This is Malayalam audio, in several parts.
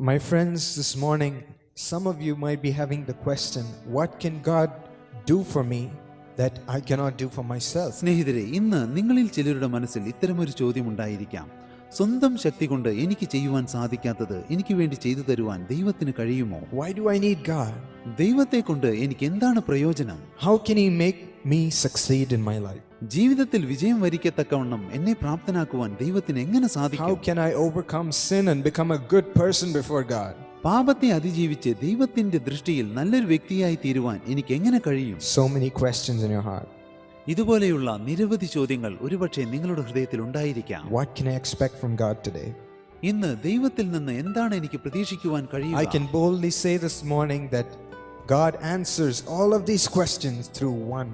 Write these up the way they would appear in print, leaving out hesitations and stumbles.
My friends, this morning, some of you might be having the question, what can God do for me that I cannot do for myself? സ്നേഹിതരെ, ഇന്ന് നിങ്ങളിൽ ചിലരുടെ മനസ്സിൽ ഇത്തരമൊരു ചോദ്യം ഉണ്ടായിരിക്കാം. സ്വന്തം ശക്തി കൊണ്ട് എനിക്ക് ചെയ്യുവാൻ സാധിക്കാത്തത് എനിക്ക് വേണ്ടി ചെയ്തു തരുവാൻ ദൈവത്തിന് കഴിയുമോ? Why do I need God? ദൈവത്തെ കൊണ്ട് എനിക്ക് എന്താണ് പ്രയോജനം? How can He make me succeed in my life? ജീവിതത്തിൽ വിജയം വരിക്കത്തക്കവണ്ണം എന്നെ പ്രാപ്തനാക്കുവാൻ ദൈവത്തിന് എങ്ങനെ How സാധിക്കും? can I overcome sin and become a good person before God? പാപത്തെ അതിജീവിച്ച് ദൈവത്തിന്റെ ദൃഷ്ടിയിൽ നല്ലൊരു വ്യക്തിയായി തീരുവാൻ എനിക്ക് എങ്ങനെ കഴിയും? So many questions in your heart. ഇതുപോലെയുള്ള നിരവധി ചോദ്യങ്ങൾ ഒരുപക്ഷെ നിങ്ങളുടെ ഹൃദയത്തിൽ ഉണ്ടായിരിക്കാം. What can I expect from God today? ഇന്ന് ദൈവത്തിൽ നിന്ന് എന്താണ് എനിക്ക് പ്രതീക്ഷിക്കുവാൻ I കഴിയുക? can boldly say this morning that God answers all of these questions through one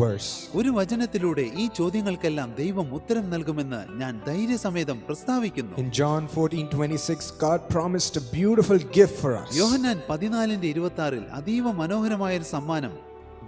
verse. ഒരു വചനത്തിലൂടെ ഈ ചോദ്യങ്ങൾക്കെല്ലാം ദൈവം ഉത്തരം നൽകുമെന്ന് ഞാൻ ധൈര്യസമേതം പ്രസ്താവിക്കുന്നു. In John 14:26, God promised a beautiful gift for us. യോഹന്നാൻ 14:26 അതീവ മനോഹരമായ ഒരു സമ്മാനം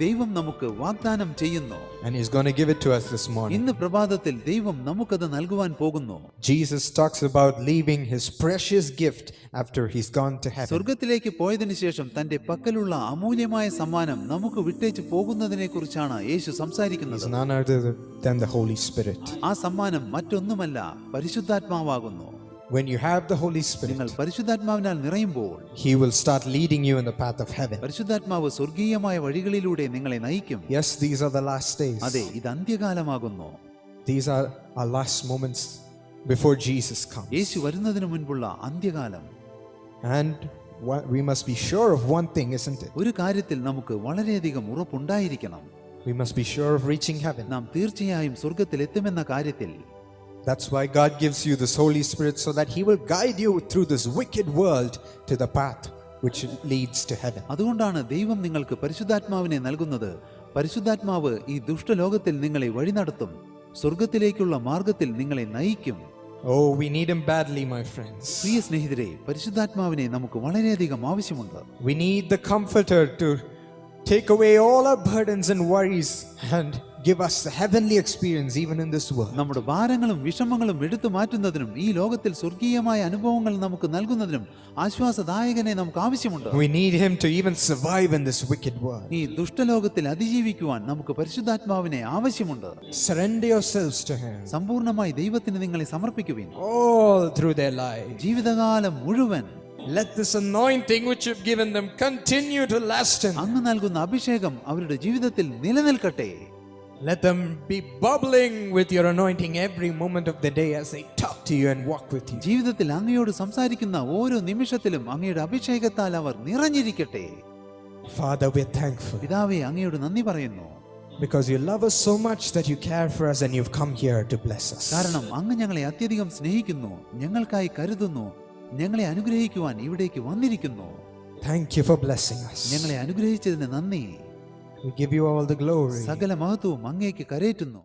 ദൈവം നമുക്ക് വാഗ്ദാനം ചെയ്യുന്നു. And He's going to give it to us this morning. ഇന്ന് പ്രഭാതത്തിൽ ദൈവം നമുക്കത് നൽകുവാൻ പോകുന്നു. Jesus talks about leaving His precious gift after He's gone to heaven. സ്വർഗ്ഗത്തിലേക്ക് പോയതിനു ശേഷം തന്റെ പക്കലുള്ള അമൂല്യമായ സമ്മാനം നമുക്ക് വിട്ടേച്ച് പോകുന്നതിനെ കുറിച്ചാണ് യേശു സംസാരിക്കുന്നത്. It's none other than the Holy Spirit. ആ സമ്മാനം മറ്റൊന്നുമല്ല, പരിശുദ്ധാത്മാവാകുന്നു. When you have the Holy നിങ്ങൾ Spirit, പരിശുദ്ധാത്മാവിനാൽ നിറയുമ്പോൾ He will start leading you in the path of heaven. പരിശുദ്ധാത്മാവ് സ്വർഗീയമായ വഴികളിലൂടെ നിങ്ങളെ നയിക്കും. Yes, these are the last days. അതെ, ഇത് അന്ത്യകാലമാകുന്നു. These are our last moments before Jesus comes. യേശു വരുന്നതിന് മുൻപുള്ള അന്ത്യകാലം. And we must be sure of one thing, isn't it? ഒരു കാര്യത്തിൽ നമുക്ക് വളരെയധികം ഉറപ്പുണ്ടായിരിക്കണം. We must be sure of reaching heaven. നാം തീർച്ചയായും സ്വർഗത്തിൽ എത്തുമെന്ന കാര്യത്തിൽ. That's why God gives you this Holy Spirit, so that He will guide you through this wicked world to the path which leads to heaven. അതുകൊണ്ടാണ് ദൈവം നിങ്ങൾക്ക് പരിശുദ്ധാത്മാവിനെ നൽകുന്നത്. പരിശുദ്ധാത്മാവ് ഈ ദുഷ്ടലോകത്തിൽ നിങ്ങളെ വഴി നടത്തും, സ്വർഗത്തിലേക്കുള്ള മാർഗത്തിൽ നിങ്ങളെ നയിക്കും. Oh, we need Him badly, my friends. പ്രിയ സ്നേഹിതരെ, പരിശുദ്ധാത്മാവിനെ നമുക്ക് വളരെയധികം ആവശ്യമുണ്ട്. We need the Comforter to take away all our burdens and worries and give us the heavenly experience even in this world. നമ്മുടെ ഭാരങ്ങളും വിഷമങ്ങളും എടുത്തു മാറ്റുന്നതിനും ഈ ലോകത്തിൽ സ്വർഗീയമായ അനുഭവങ്ങൾ നമുക്ക് നൽകുന്നതിനും ആശ്വാസദായകനെ നമുക്ക് ആവശ്യമുണ്ട്. We need Him to even survive in this wicked world. ഈ ദുഷ്ടലോകത്തിൽ അതിജീവിക്കുവാൻ നമുക്ക് പരിശുദ്ധാത്മാവിനെ ആവശ്യമുണ്ട്. Surrender yourselves to Him സമ്പൂർണ്ണമായി ദൈവത്തിന് നിങ്ങളെ സമർപ്പിക്കുവിൻ. all through their lives. ജീവിതകാലം മുഴുവൻ Let this anointing which you've given them continue to last in. അങ്ങ് നൽകുന്ന അഭിഷേകം അവരുടെ ജീവിതത്തിൽ നിലനിൽക്കട്ടെ. Let them be bubbling with your anointing every moment of the day as they talk to you and walk with you. ജീവിതത്തിൽ അങ്ങയോട് സംസാരിക്കുന്ന ഓരോ നിമിഷത്തിലും അങ്ങയുടെ അഭിഷേകത്താൽ അവർ നിറഞ്ഞിരിക്കട്ടെ. Father, we're thankful പിതാവേ, അങ്ങയോട് നന്ദി പറയുന്നു. because you love us so much that you care for us and you've come here to bless us. കാരണം അങ്ങ് ഞങ്ങളെ അത്യധികം സ്നേഹിക്കുന്നു, ഞങ്ങൾക്കായി കരുതുന്നു, ഞങ്ങളെ അനുഗ്രഹിക്കുവാൻ ഇവിടേക്ക് വന്നിരിക്കുന്നു. Thank you for blessing us. ഞങ്ങളെ അനുഗ്രഹിച്ചതിന് നന്ദി. We give you all the glory. സകല മഹത്വവും അങ്ങേക്ക് കരേറ്റുന്നു.